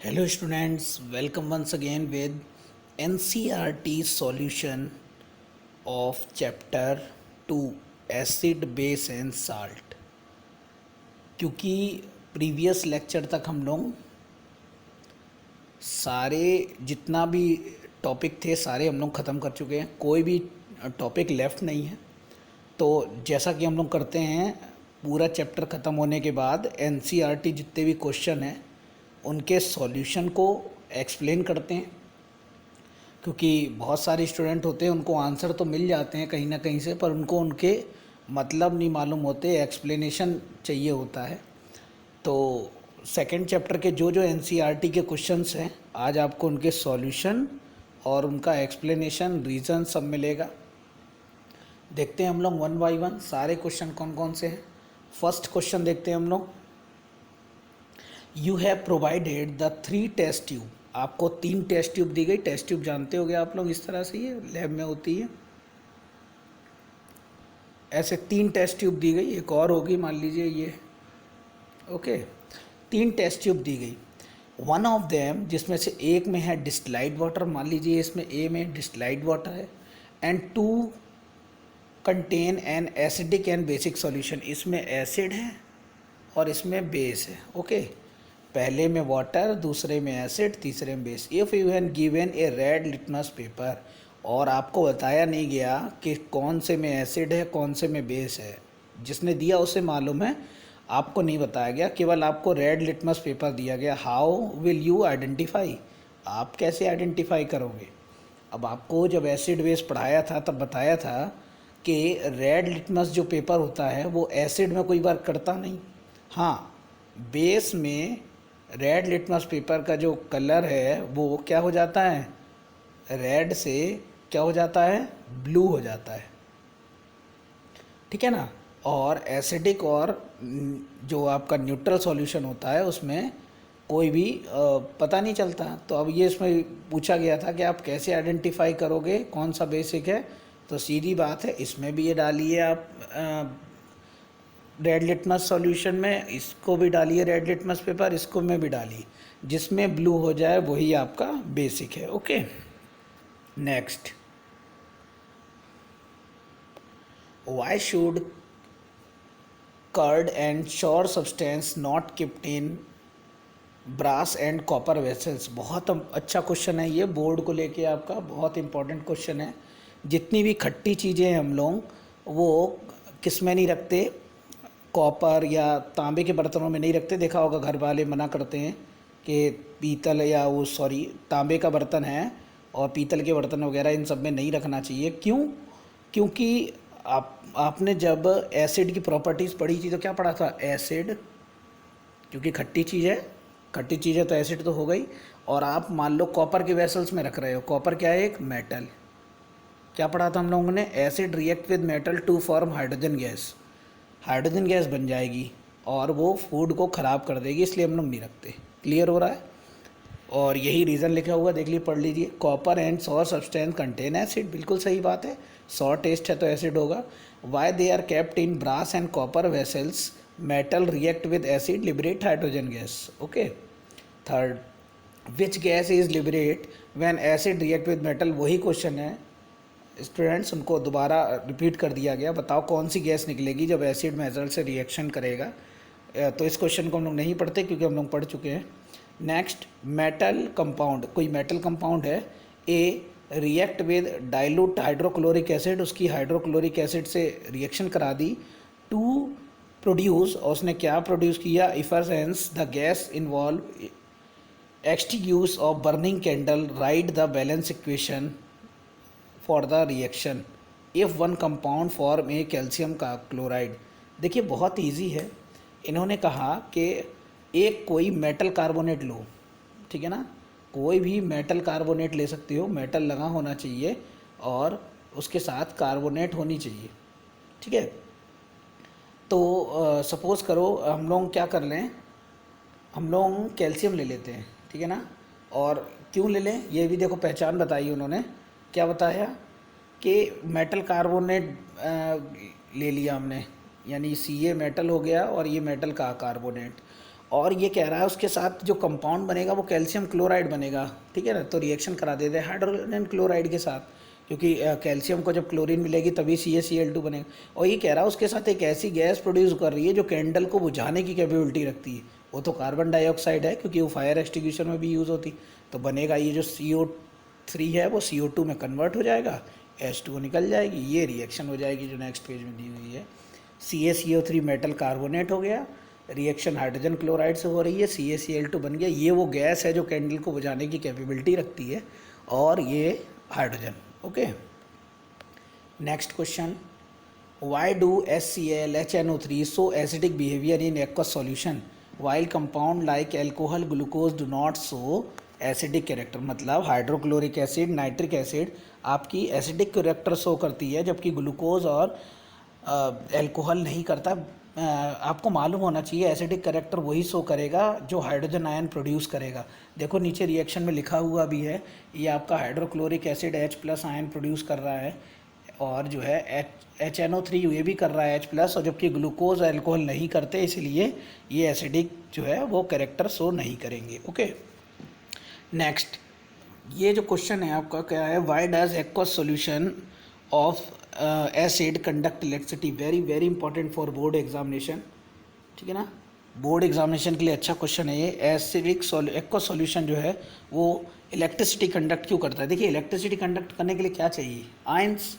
Hello students, welcome once again with NCERT solution of chapter 2 acid base and salt। क्योंकि previous lecture तक हम लोग सारे जितना भी टॉपिक थे सारे हम लोग ख़त्म कर चुके हैं, कोई भी टॉपिक लेफ़्ट नहीं है। तो जैसा कि हम लोग करते हैं, पूरा चैप्टर ख़त्म होने के बाद एनसीईआरटी जितने भी क्वेश्चन हैं उनके सॉल्यूशन को एक्सप्लेन करते हैं, क्योंकि बहुत सारे स्टूडेंट होते हैं उनको आंसर तो मिल जाते हैं कहीं ना कहीं से, पर उनको उनके मतलब नहीं मालूम होते, एक्सप्लेनेशन चाहिए होता है। तो सेकंड चैप्टर के जो जो एनसीईआरटी के क्वेश्चंस हैं आज आपको उनके सॉल्यूशन और उनका एक्सप्लेनेशन रीज़न सब मिलेगा। देखते हैं हम लोग वन बाय वन सारे क्वेश्चन कौन कौन से हैं। फर्स्ट क्वेश्चन देखते हैं हम लोग। You have provided the 3 test tube. आपको 3 टेस्ट ट्यूब दी गई। टेस्ट ट्यूब जानते होगे आप लोग, इस तरह से ये लैब में होती है। ऐसे 3 टेस्ट ट्यूब दी गई, एक और होगी मान लीजिए ये। ओके, 3 टेस्ट ट्यूब दी गई। वन ऑफ देम, जिसमें से एक में है डिस्टिलाइड वाटर, मान लीजिए इसमें ए में डिस्टिलाइड वाटर है, and 2 contain an acidic and basic solution. इसमें एसिड है और इसमें बेस है। ओके, पहले में वाटर, दूसरे में एसिड, तीसरे में base. If you have given a red litmus paper, और आपको बताया नहीं गया कि कौन से में एसिड है कौन से में बेस है, जिसने दिया उसे मालूम है, आपको नहीं बताया गया, केवल आपको रेड लिटमस पेपर दिया गया। हाउ विल यू आइडेंटिफाई, आप कैसे आइडेंटिफाई करोगे। अब आपको जब एसिड बेस पढ़ाया था तब बताया था कि रेड लिटमस जो पेपर होता है वो एसिड में कोई वर्क करता नहीं। हाँ, बेस में रेड लिटमस पेपर का जो कलर है वो क्या हो जाता है, रेड से क्या हो जाता है, ब्लू हो जाता है, ठीक है ना। और एसिडिक और जो आपका न्यूट्रल सॉल्यूशन होता है उसमें कोई भी पता नहीं चलता। तो अब ये इसमें पूछा गया था कि आप कैसे आइडेंटिफाई करोगे कौन सा बेसिक है। तो सीधी बात है, इसमें भी ये डालिए आप रेड लिटमस सॉल्यूशन में, इसको भी डालिए रेड लिटमस पेपर, इसको में भी डालिए, जिसमें ब्लू हो जाए वही आपका बेसिक है। Okay, next. Why should curd and sour substance not kept in brass and copper vessels. बहुत अच्छा क्वेश्चन है ये, बोर्ड को लेके आपका बहुत इंपॉर्टेंट क्वेश्चन है। जितनी भी खट्टी चीज़ें हम लोग वो किस में नहीं रखते, कॉपर या तांबे के बर्तनों में नहीं रखते। देखा होगा घर वाले मना करते हैं कि पीतल या वो सॉरी तांबे का बर्तन है और पीतल के बर्तन वगैरह इन सब में नहीं रखना चाहिए। क्यों? क्योंकि आपने जब एसिड की प्रॉपर्टीज़ पढ़ी थी तो क्या पढ़ा था, एसिड, क्योंकि खट्टी चीज़ है, खट्टी चीज़ है तो एसिड तो हो गई। और आप मान लो कॉपर के वेसल्स में रख रहे हो, कॉपर क्या है, एक मेटल। क्या पढ़ा था हम लोगों ने, acid react with metal to form hydrogen gas. Hydrogen gas बन जाएगी और वो फूड को ख़राब कर देगी, इसलिए हम लोग नहीं रखते। क्लियर हो रहा है। और यही रीज़न लिखा हुआ, देख लीजिए, पढ़ लीजिए। Copper and sour substance contain acid, बिल्कुल सही बात है, सॉर टेस्ट है तो एसिड होगा। Why they are kept in brass and copper vessels, metal react with acid liberate hydrogen gas. Okay, third, which gas is liberate when acid react with metal. वही question है students, उनको दोबारा repeat कर दिया गया। बताओ कौन सी गैस निकलेगी जब एसिड मेटल से रिएक्शन करेगा। तो इस क्वेश्चन को हम लोग नहीं पढ़ते क्योंकि हम लोग पढ़ चुके हैं। नेक्स्ट, मेटल कंपाउंड, कोई मेटल कंपाउंड है, A react with dilute hydrochloric acid, उसकी हाइड्रोक्लोरिक एसिड से रिएक्शन करा दी, टू प्रोड्यूस, और उसने क्या प्रोड्यूस किया, effervescence the gas involve extinguish of burning candle, write the balance equation for the reaction if one compound form A calcium का chloride. देखिए बहुत इजी है, इन्होंने कहा कि एक कोई मेटल कार्बोनेट लो, ठीक है ना, कोई भी मेटल कार्बोनेट ले सकते हो, मेटल लगा होना चाहिए और उसके साथ कार्बोनेट होनी चाहिए, ठीक है। तो सपोज़ करो हम लोग क्या कर लें, हम लोग कैल्शियम ले लेते हैं, ठीक है ना। और क्यों ले लें, ये भी देखो पहचान बताई उन्होंने, क्या बताया कि मेटल कार्बोनेट ले लिया हमने, यानी सी ए मेटल हो गया और ये मेटल का कार्बोनेट। और ये कह रहा है उसके साथ जो कंपाउंड बनेगा वो कैल्शियम क्लोराइड बनेगा, ठीक है ना। तो रिएक्शन करा देते हैं हाइड्रोजन क्लोराइड के साथ, क्योंकि कैल्शियम को जब क्लोरीन मिलेगी तभी CaCl2 बनेगा। और ये कह रहा है उसके साथ एक ऐसी गैस प्रोड्यूस कर रही है जो कैंडल को बुझाने की कैपेबिलिटी रखती है। वो तो कार्बन डाइऑक्साइड है, क्योंकि वो फायर एक्सटिंग्विशर में भी यूज़ होती। तो बनेगा ये जो CO3 है वो CO2 में कन्वर्ट हो जाएगा, H2O निकल जाएगी, ये रिएक्शन हो जाएगी जो नेक्स्ट पेज में दी हुई है। CaCO3 मेटल कार्बोनेट हो गया, रिएक्शन हाइड्रोजन क्लोराइड से हो रही है, CaCl2 बन गया। ये वो गैस है जो कैंडल को बुझाने की कैपेबिलिटी रखती है, और ये hydrogen. Okay, next question, why do HCl HNO3 so acidic behaviour in aqueous solution while compound like alcohol glucose do not so acidic character. मतलब हाइड्रोक्लोरिक एसिड, नाइट्रिक एसिड आपकी एसिडिक कैरेक्टर शो करती है, जबकि glucose और alcohol नहीं करता। आपको मालूम होना चाहिए एसिडिक कैरेक्टर वही शो करेगा जो हाइड्रोजन आयन प्रोड्यूस करेगा। देखो नीचे रिएक्शन में लिखा हुआ भी है, ये आपका hydrochloric acid H+ ion produce कर रहा है, और जो है HNO3 ये भी कर रहा है H+, और जबकि ग्लूकोज और एल्कोहल नहीं करते, इसलिए ये एसिडिक जो है वो कैरेक्टर शो नहीं करेंगे। ओके, नेक्स्ट, ये जो क्वेश्चन है आपका क्या है, why does aqueous solution of acid conduct electricity. Very very important for board examination, ठीक है ना। बोर्ड एग्जामिनेशन के लिए अच्छा क्वेश्चन है ये। एसिडिक एक्वस सॉल्यूशन जो है वो इलेक्ट्रिसिटी कंडक्ट क्यों करता है। देखिए इलेक्ट्रिसिटी कंडक्ट करने के लिए क्या चाहिए, आयंस।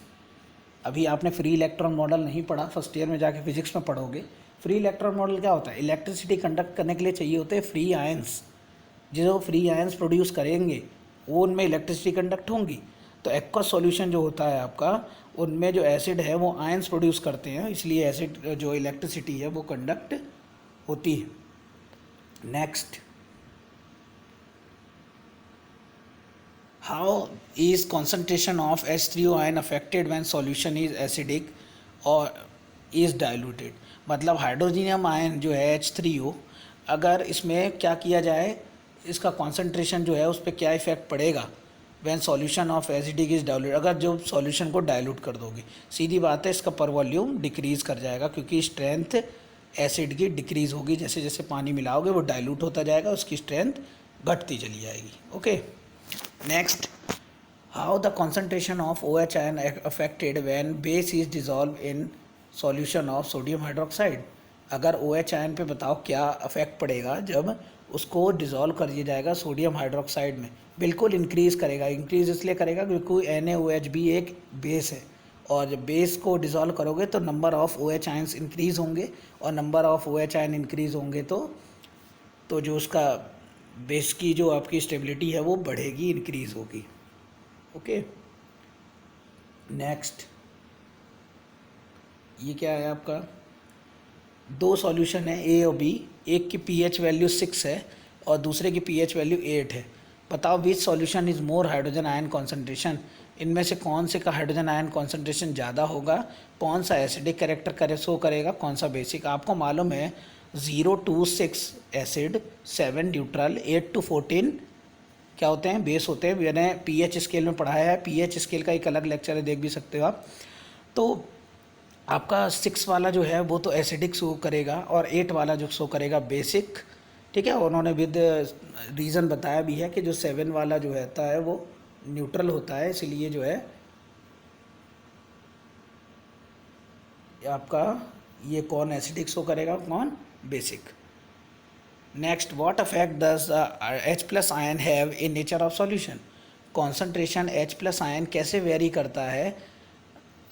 अभी आपने फ्री इलेक्ट्रॉन मॉडल नहीं पढ़ा, फर्स्ट ईयर में जाके फिजिक्स में पढ़ोगे। फ्री इलेक्ट्रॉन मॉडल क्या होता है, इलेक्ट्रिसिटी कंडक्ट करने के लिए चाहिए होते हैं फ्री आयंस। जो फ्री आयंस प्रोड्यूस करेंगे वो उनमें इलेक्ट्रिसिटी कंडक्ट होंगी। तो एक्वस सॉल्यूशन जो होता है आपका, उनमें जो एसिड है वो आयंस प्रोड्यूस करते हैं, इसलिए एसिड जो इलेक्ट्रिसिटी है वो कंडक्ट होती है। Next, how is concentration of H3O ion affected when solution is acidic और इज डाइल्यूटेड। मतलब हाइड्रोजीनियम आयन जो है H3O, अगर इसमें क्या किया जाए, इसका कॉन्सेंट्रेशन जो है उस पर क्या इफेक्ट पड़ेगा when solution of acidic is dilute. अगर जो सॉल्यूशन को डाइल्यूट कर दोगे, सीधी बात है इसका पर वॉल्यूम डिक्रीज़ कर जाएगा, क्योंकि स्ट्रेंथ एसिड की डिक्रीज़ होगी। जैसे जैसे पानी मिलाओगे वो डाइल्यूट होता जाएगा, उसकी स्ट्रेंथ घटती चली जाएगी। Okay, next, how the concentration of OH ion affected when base is dissolve in solution of sodium hydroxide. अगर OH आयन पे बताओ क्या अफेक्ट पड़ेगा जब उसको डिज़ोल्व कर दिया जाएगा सोडियम हाइड्रोक्साइड में। बिल्कुल इंक्रीज़ करेगा। इंक्रीज़ इसलिए करेगा क्योंकि NaOH भी एक बेस है, और जब बेस को डिज़ोल्व करोगे तो number of OH ions increase होंगे, और number of OH ion increase होंगे तो जो उसका बेस की जो आपकी स्टेबिलिटी है वो बढ़ेगी, इंक्रीज़ होगी। ओके, नेक्स्ट, ये क्या है आपका, दो सॉल्यूशन है A और B, एक की pH वैल्यू 6 है और दूसरे की pH वैल्यू 8 है। बताओ which solution is more hydrogen ion concentration. इनमें से कौन से का हाइड्रोजन आयन कॉन्सेंट्रेशन ज़्यादा होगा, कौन सा एसिडिक कैरेक्टर शो करेगा, कौन सा बेसिक। आपको मालूम है 0 to 6 एसिड, 7 न्यूट्रल, 8 to 14 क्या होते हैं, बेस होते हैं। मैंने pH स्केल में पढ़ाया है, pH स्केल का एक अलग लेक्चर है, देख भी सकते हो आप। तो आपका 6 वाला जो है वो तो एसिडिक शो करेगा, और 8 वाला जो शो करेगा बेसिक, ठीक है। उन्होंने विद रीज़न बताया भी है कि जो 7 वाला जो रहता है वो न्यूट्रल होता है, इसलिए जो है आपका ये कौन एसिडिक शो करेगा, कौन basic. Next, what affect does H+ ion have in nature of solution. Concentration H+ ion कैसे वेरी करता है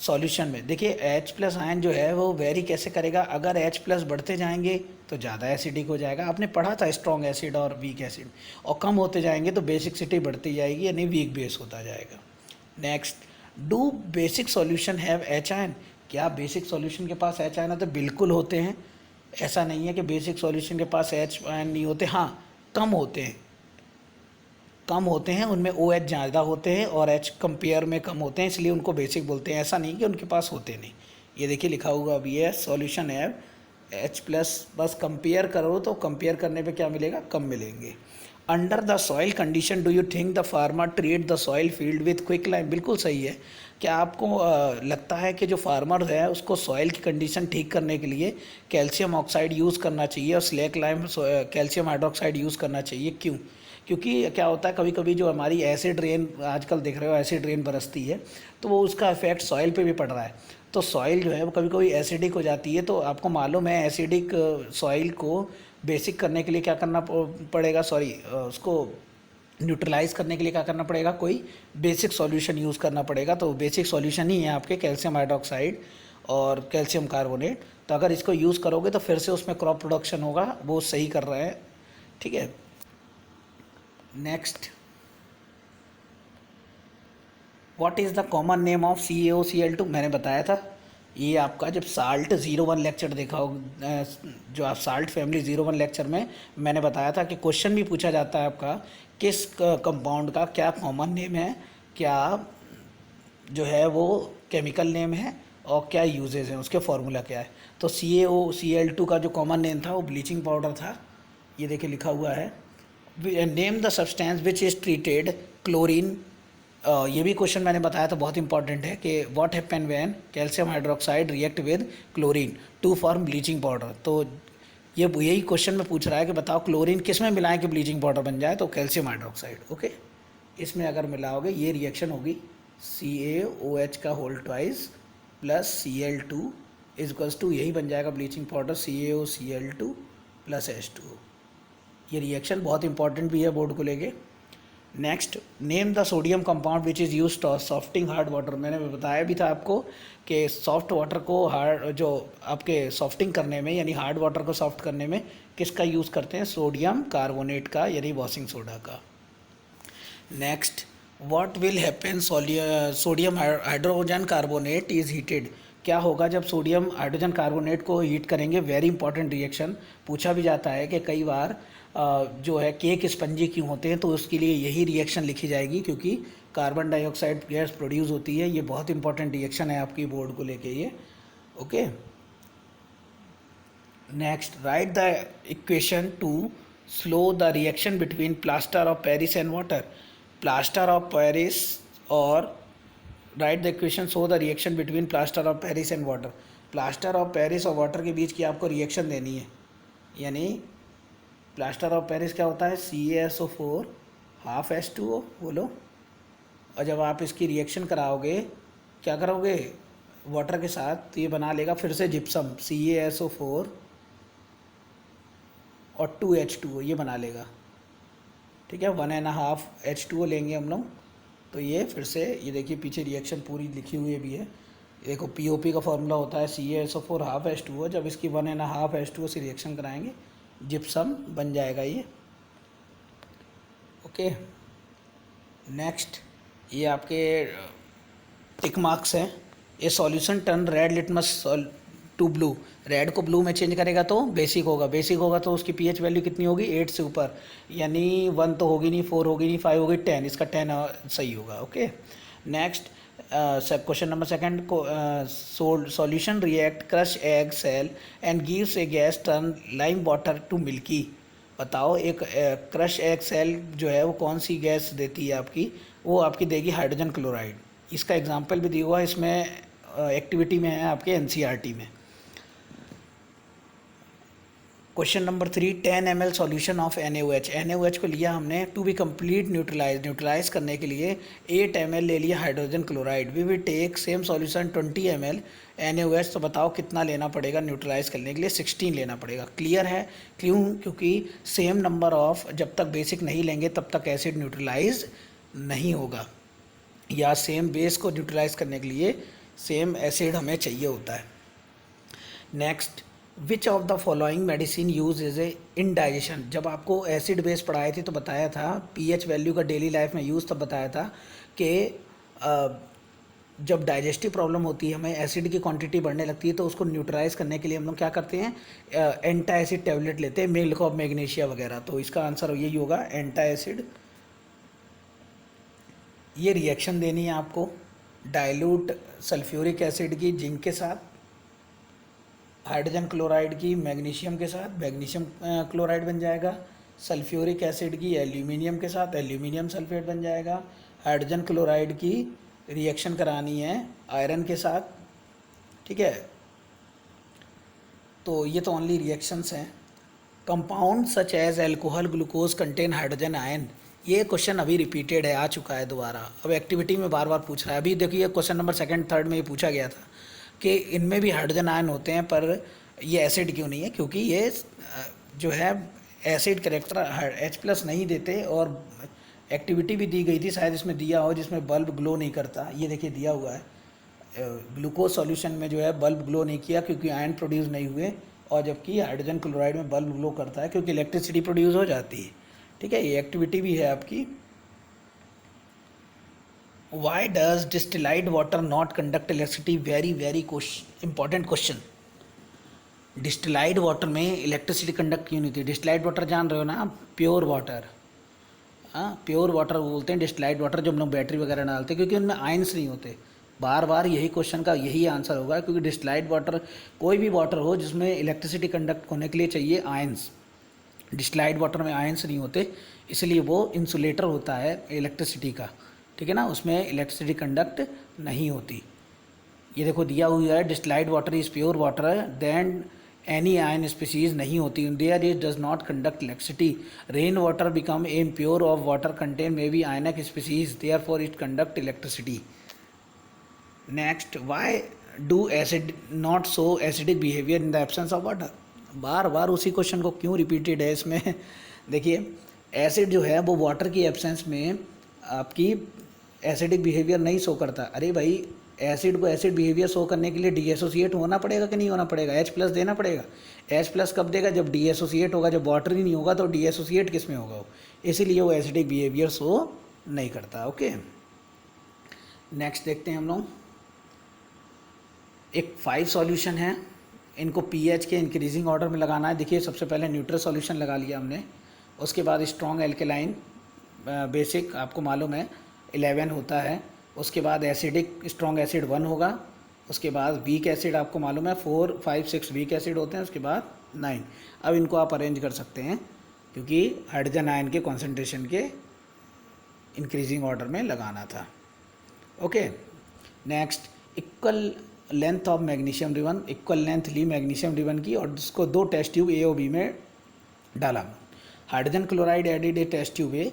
सॉल्यूशन में। देखिए H+ आयन जो है वो वेरी कैसे करेगा, अगर H+ बढ़ते जाएंगे तो ज़्यादा एसिडिक हो जाएगा, आपने पढ़ा था स्ट्रॉन्ग एसिड और वीक एसिड, और कम होते जाएंगे तो बेसिकसिटी बढ़ती जाएगी, यानी वीक बेस होता जाएगा। Next, do basic solution have H ion. क्या बेसिक सॉल्यूशन के पास H आयन होते? बिल्कुल होते हैं। ऐसा नहीं है कि बेसिक सॉल्यूशन के पास H आयन नहीं होते, हाँ कम होते हैं, कम होते हैं, उनमें OH ज़्यादा होते हैं और H कंपेयर में कम होते हैं, इसलिए उनको बेसिक बोलते हैं। ऐसा नहीं कि उनके पास होते नहीं। ये देखिए लिखा हुआ अभी है सॉल्यूशन है H+, बस कंपेयर करो तो कंपेयर करने पे क्या मिलेगा, कम मिलेंगे। Under the soil condition do you think the farmer treat the soil field with quick lime? बिल्कुल सही है। क्या आपको लगता है कि जो फार्मर है उसको सॉइल की कंडीशन ठीक करने के लिए कैल्शियम ऑक्साइड यूज़ करना चाहिए और slack lime calcium hydroxide use करना चाहिए? क्यों? क्योंकि क्या होता है, कभी कभी जो हमारी एसिड रेन आजकल देख रहे हो एसिड रेन बरसती है, तो वो उसका इफेक्ट सॉइल पे भी पड़ रहा है। तो सॉइल जो है वो कभी कभी एसिडिक हो जाती है। तो आपको मालूम है एसिडिक सॉइल को बेसिक करने के लिए क्या करना पड़ेगा, सॉरी उसको न्यूट्रलाइज करने के लिए क्या करना पड़ेगा, कोई बेसिक सॉल्यूशन यूज़ करना पड़ेगा। तो बेसिक सॉल्यूशन ही है आपके कैल्शियम हाइड्रोक्साइड और कैल्शियम कार्बोनेट। तो अगर इसको यूज़ करोगे तो फिर से उसमें क्रॉप प्रोडक्शन होगा, वो सही कर रहे हैं। ठीक है, next, what is the common name of CaOCl2? मैंने बताया था, ये आपका जब साल्ट 01 लेक्चर देखा हो, जो आप साल्ट फैमिली 01 लेक्चर में मैंने बताया था कि क्वेश्चन भी पूछा जाता है आपका किस कंपाउंड का क्या कॉमन नेम है, क्या जो है वो केमिकल नेम है और क्या यूजेज हैं, उसके फार्मूला क्या है। तो CaOCl2 का जो कॉमन नेम था वो ब्लीचिंग पाउडर था। ये देखिए लिखा हुआ है, name the substance which is treated chlorine. ये भी क्वेश्चन मैंने बताया था, बहुत इंपॉर्टेंट है कि what happen when calcium hydroxide react with chlorine to form bleaching powder. तो ये यही क्वेश्चन में पूछ रहा है कि बताओ क्लोरीन किस में मिलाएं कि ब्लीचिंग पाउडर बन जाए, तो कैल्शियम हाइड्रोक्साइड। ओके, इसमें अगर मिलाओगे ये रिएक्शन होगी CaOH का whole twice plus Cl2 equals to यही बन जाएगा bleaching powder CaOCl2 plus H2O। ये रिएक्शन बहुत इंपॉर्टेंट भी है बोर्ड को लेके। Next, name the sodium compound which is use to softening hard water. मैंने बताया भी था आपको कि सॉफ्ट वाटर को हार्ड, जो आपके सॉफ्टिंग करने में यानी हार्ड वाटर को सॉफ्ट करने में किसका यूज़ करते हैं, सोडियम कार्बोनेट का यानी वॉशिंग सोडा का। Next, what will happen sodium hydrogen carbonate is heated. क्या होगा जब सोडियम हाइड्रोजन कार्बोनेट को हीट करेंगे? वेरी इंपॉर्टेंट रिएक्शन, पूछा भी जाता है कि कई बार जो है केक स्पंजी क्यों होते हैं, तो उसके लिए यही रिएक्शन लिखी जाएगी क्योंकि कार्बन डाइऑक्साइड गैस प्रोड्यूस होती है। ये बहुत इंपॉर्टेंट रिएक्शन है आपकी बोर्ड को लेके ये। Okay, next, write the equation to slow the reaction between plaster of Paris and water. Plaster of Paris और write the equation show the reaction between plaster of Paris and water. Plaster of Paris और water के बीच की आपको reaction देनी है, यानी plaster of Paris क्या होता है, CaSO4 हाफ H2O, बोलो। और जब आप इसकी रिएक्शन कराओगे, क्या करोगे वाटर के साथ, तो ये बना लेगा फिर से जिप्सम, CaSO4 और 2H2O ये बना लेगा। ठीक है, 1.5 H2O लेंगे हम लोग, तो ये फिर से ये देखिए पीछे रिएक्शन पूरी लिखी हुई भी है। देखो POP का फॉर्मूला होता है CaSO4 हाफ H2O, जब इसकी 1.5 H2O से रिएक्शन कराएंगे जिप्सम बन जाएगा ये। ओके, नेक्स्ट, ये आपके टिक मार्क्स हैं। ये solution turn red litmus to blue, red को ब्लू में चेंज करेगा तो बेसिक होगा, बेसिक होगा तो उसकी pH वैल्यू कितनी होगी, 8 से ऊपर, यानी 1 तो होगी नहीं, 4 होगी नहीं, 5 होगी, 10, इसका 10 सही होगा। Okay, next, sub question number second, solution react crush egg shell and gives a gas turn lime water to milky. बताओ एक क्रश एग सेल जो है वो कौन सी गैस देती है आपकी, वो आपकी देगी हाइड्रोजन क्लोराइड। इसका एग्जांपल भी दिया हुआ है इसमें, एक्टिविटी में है आपके NCERT में। Question number 3, 10 ml solution of NaOH। NaOH को लिया हमने टू बी कंप्लीट न्यूट्रलाइज करने के लिए 8 ml ले लिया hydrogen chloride. We will take same solution 20 ml NaOH। तो बताओ कितना लेना पड़ेगा न्यूट्रलाइज करने के लिए, 16 लेना पड़ेगा। क्लियर है, क्यों? क्योंकि सेम नंबर ऑफ, जब तक बेसिक नहीं लेंगे तब तक एसिड न्यूट्रलाइज नहीं होगा, या सेम बेस को न्यूट्रलाइज करने के लिए सेम एसिड हमें चाहिए होता है। Next, which of the following medicine use is a indigestion. जब आपको एसिड बेस पढ़ाए थे तो बताया था, pH वैल्यू का डेली लाइफ में यूज़ तब बताया था कि जब डाइजेस्टिव प्रॉब्लम होती है, हमें एसिड की क्वांटिटी बढ़ने लगती है, तो उसको न्यूट्रलाइज करने के लिए हम लोग क्या करते हैं, एंटा एसिड टैबलेट लेते हैं, मिल्क ऑफ मैग्नीशिया वगैरह। तो इसका आंसर यही होगा, एंटा एसिड। ये रिएक्शन देनी है आपको डाइल्यूट सल्फ्यूरिक एसिड की जिंक के साथ, हाइड्रोजन क्लोराइड की मैग्नीशियम के साथ, मैग्नीशियम क्लोराइड बन जाएगा, सल्फ्यूरिक एसिड की एल्यूमिनियम के साथ, एल्यूमिनियम सल्फेट बन जाएगा। हाइड्रोजन क्लोराइड की रिएक्शन करानी है आयरन के साथ, ठीक है। तो ये तो ओनली रिएक्शंस हैं। Compound such as alcohol glucose contain hydrogen ion, ये क्वेश्चन अभी रिपीटेड है, आ चुका है दोबारा, अब एक्टिविटी में बार बार पूछ रहा है। अभी देखिए क्वेश्चन नंबर सेकंड थर्ड में ये पूछा गया था कि इनमें भी हाइड्रोजन आयन होते हैं पर ये एसिड क्यों नहीं है, क्योंकि ये जो है एसिड करेक्टर H+ नहीं देते। और एक्टिविटी भी दी गई थी, शायद इसमें दिया हो, जिसमें बल्ब ग्लो नहीं करता, ये देखिए दिया हुआ है। ग्लूकोज सॉल्यूशन में जो है बल्ब ग्लो नहीं किया क्योंकि आयन प्रोड्यूस नहीं हुए, और जबकि हाइड्रोजन क्लोराइड में बल्ब ग्लो करता है क्योंकि इलेक्ट्रिसिटी प्रोड्यूस हो जाती है, ठीक है। ये एक्टिविटी भी है आपकी। Why does distilled water not conduct electricity, very very important question. Distilled water में इलेक्ट्रिसिटी कंडक्ट क्यों नहीं थी? डिस्टिलाइड वाटर जान रहे हो ना आप, प्योर वाटर, हाँ प्योर वाटर बोलते हैं डिस्टिलाइड वाटर, जो हम लोग बैटरी वगैरह डालते हैं, क्योंकि उनमें आयंस नहीं होते। बार बार यही क्वेश्चन का यही आंसर होगा, क्योंकि डिस्टिलाइड वाटर कोई भी वाटर हो जिसमें इलेक्ट्रिसिटी कंडक्ट होने के लिए चाहिए आयंस, डिस्टिलाइड वाटर में आयंस नहीं होते, इसलिए वो इंसुलेटर होता है इलेक्ट्रिसिटी का, ठीक है ना, उसमें इलेक्ट्रिसिटी कंडक्ट नहीं होती। ये देखो दिया हुआ है, distilled water is pure water then any ion species नहीं होती, there is does not conduct electricity. Rain water become impure of water contain may be ionic species, therefore it conduct electricity. Next, why do acid not show acidic behaviour in the absence of water? बार बार उसी question को क्यों repeated है इसमें देखिए acid जो है वो वाटर की एब्सेंस में आपकी एसिडिक बिहेवियर नहीं शो करता। अरे भाई एसिड को एसिड बिहेवियर शो करने के लिए डीएसोसिएट होना पड़ेगा कि नहीं होना पड़ेगा? H+ देना पड़ेगा। H+ कब देगा? जब डीएसोसिएट होगा। जब वाटर ही नहीं होगा तो डीएसोसिएट किस में होगा वो, इसीलिए वो एसिडिक बिहेवियर शो नहीं करता। ओके, नेक्स्ट देखते हैं हम लोग। एक 5 सॉल्यूशन है, इनको पीएच के इंक्रीजिंग ऑर्डर में लगाना है। देखिए सबसे पहले न्यूट्रल सॉल्यूशन लगा लिया हमने, उसके बाद स्ट्रॉन्ग एल्केलाइन बेसिक आपको मालूम है 11 होता है, उसके बाद एसिडिक स्ट्रॉन्ग एसिड 1 होगा, उसके बाद वीक एसिड आपको मालूम है 4, 5, 6 वीक एसिड होते हैं, उसके बाद 9। अब इनको आप अरेंज कर सकते हैं क्योंकि हाइड्रोजन आयन के कॉन्सेंट्रेशन के इंक्रीजिंग ऑर्डर में लगाना था। Okay, next, equal length of magnesium ribbon, equal length ली मैग्नीशियम रिबन की और उसको 2 टेस्ट ट्यूब ए और बी में डाला। Hydrogen chloride added a test tube A,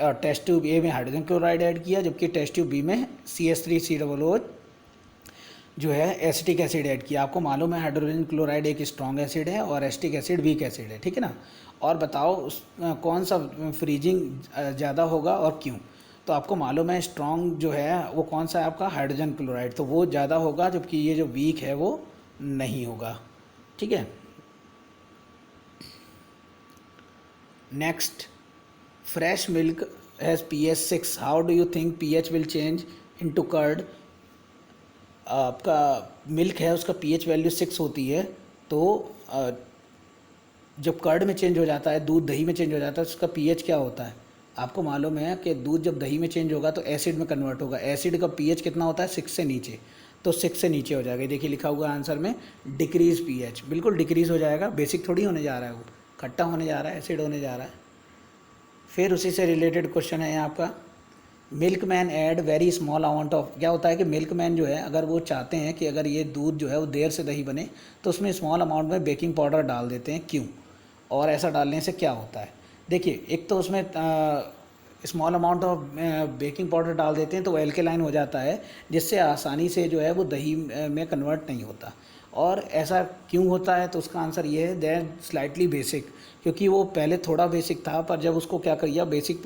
और टेस्ट ट्यूब ए में हाइड्रोजन क्लोराइड ऐड किया, जबकि टेस्ट ट्यूब बी में CH3COO जो है एसिटिक एसिड ऐड किया। आपको मालूम है हाइड्रोजन क्लोराइड एक स्ट्रॉन्ग एसिड है और एसिटिक एसिड वीक एसिड है, ठीक है ना। और बताओ कौन सा फ्रीजिंग ज़्यादा होगा और क्यों? तो आपको मालूम है स्ट्रॉन्ग जो है वो कौन सा है आपका, हाइड्रोजन क्लोराइड, तो वो ज़्यादा होगा, जबकि ये जो वीक है वो नहीं होगा, ठीक है। Next, fresh milk has pH 6, how do you think pH will change into curd? आपका मिल्क है उसका pH वैल्यू 6 होती है, तो जब कर्ड में चेंज हो जाता है, दूध दही में चेंज हो जाता है, उसका pH क्या होता है? आपको मालूम है कि दूध जब दही में चेंज होगा तो एसिड में कन्वर्ट होगा। एसिड का pH कितना होता है? 6 से नीचे, तो 6 से नीचे हो जाएगा। देखिए लिखा हुआ आंसर में डिक्रीज pH, बिल्कुल डिक्रीज हो जाएगा। बेसिक थोड़ी होने जा रहा है, वो खट्टा होने जा रहा है, एसिड होने जा रहा है। फिर उसी से रिलेटेड क्वेश्चन है आपका, milk man add very small amount of, क्या होता है कि मिल्क मैन जो है अगर वो चाहते हैं कि अगर ये दूध जो है वो देर से दही बने तो उसमें स्मॉल अमाउंट में बेकिंग पाउडर डाल देते हैं, क्यों? और ऐसा डालने से क्या होता है? देखिए एक तो उसमें small amount of baking powder डाल देते हैं तो वो एल्केलाइन हो जाता है, जिससे आसानी से जो है वो दही में कन्वर्ट नहीं होता। और ऐसा क्यों होता है? तो उसका आंसर ये है, दैट स्लाइटली बेसिक, क्योंकि वो पहले थोड़ा बेसिक था, पर जब उसको क्या किया, बेसिक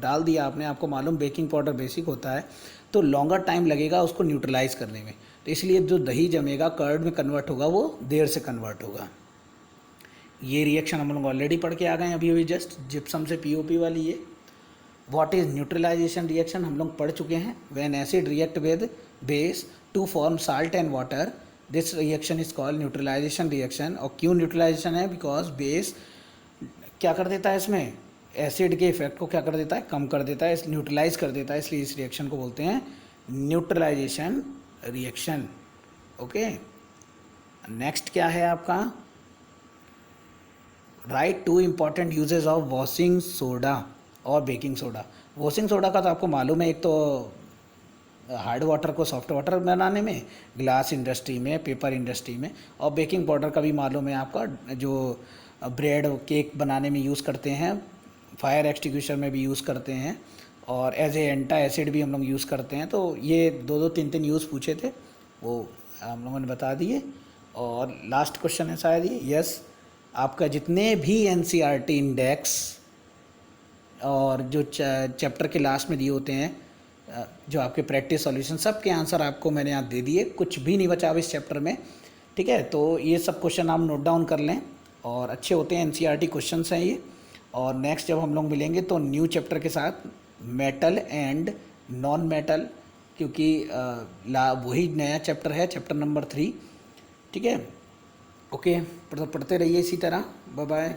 डाल दिया आपने, आपको मालूम बेकिंग पाउडर बेसिक होता है, तो लॉन्गर टाइम लगेगा उसको न्यूट्रलाइज करने में, तो इसलिए जो दही जमेगा कर्ड में कन्वर्ट होगा वो देर से कन्वर्ट होगा। ये रिएक्शन हम लोग ऑलरेडी पढ़ के आ गए हैं अभी अभी जस्ट, जिप्सम से POP वाली। ये व्हाट इज़ न्यूट्रलाइजेशन रिएक्शन हम लोग पढ़ चुके हैं। When acid react with base to form salt and water, this reaction is called neutralisation reaction. और क्यों न्यूट्रलाइजेशन है? बिकॉज बेस क्या कर देता है, इसमें एसिड के इफेक्ट को क्या कर देता है, कम कर देता है, न्यूट्रलाइज कर देता है, इसलिए इस रिएक्शन को बोलते हैं न्यूट्रलाइजेशन रिएक्शन। ओके, नेक्स्ट क्या है आपका, write two important uses of washing soda और बेकिंग सोडा। वॉशिंग सोडा का तो आपको मालूम है, एक तो हार्ड वाटर को सॉफ्ट वाटर बनाने में, ग्लास इंडस्ट्री में, पेपर इंडस्ट्री में, और बेकिंग पाउडर का भी मालूम है आपका, जो ब्रेड केक बनाने में यूज़ करते हैं, फायर एक्सटिंग्विशर में भी यूज़ करते हैं, और एज ए एंटा एसिड भी हम लोग यूज़ करते हैं। तो ये दो दो तीन तीन यूज़ पूछे थे, वो हम लोगों ने बता दिए। और लास्ट क्वेश्चन है शायद ये, यस, आपका जितने भी एनसीईआरटी इंडेक्स और जो चैप्टर के लास्ट में दिए होते हैं, जो आपके प्रैक्टिस सॉल्यूशन, सब के आंसर आपको मैंने यहाँ दे दिए, कुछ भी नहीं बचा अब इस चैप्टर में। ठीक है, तो ये सब क्वेश्चन आप नोट डाउन कर लें, और अच्छे होते हैं, एनसीईआरटी क्वेश्चंस हैं ये। और नेक्स्ट जब हम लोग मिलेंगे तो न्यू चैप्टर के साथ, मेटल एंड नॉन मेटल, क्योंकि वही नया चैप्टर है, चैप्टर नंबर 3। ठीक है, ओके, पढ़ते रहिए इसी तरह। Bye bye.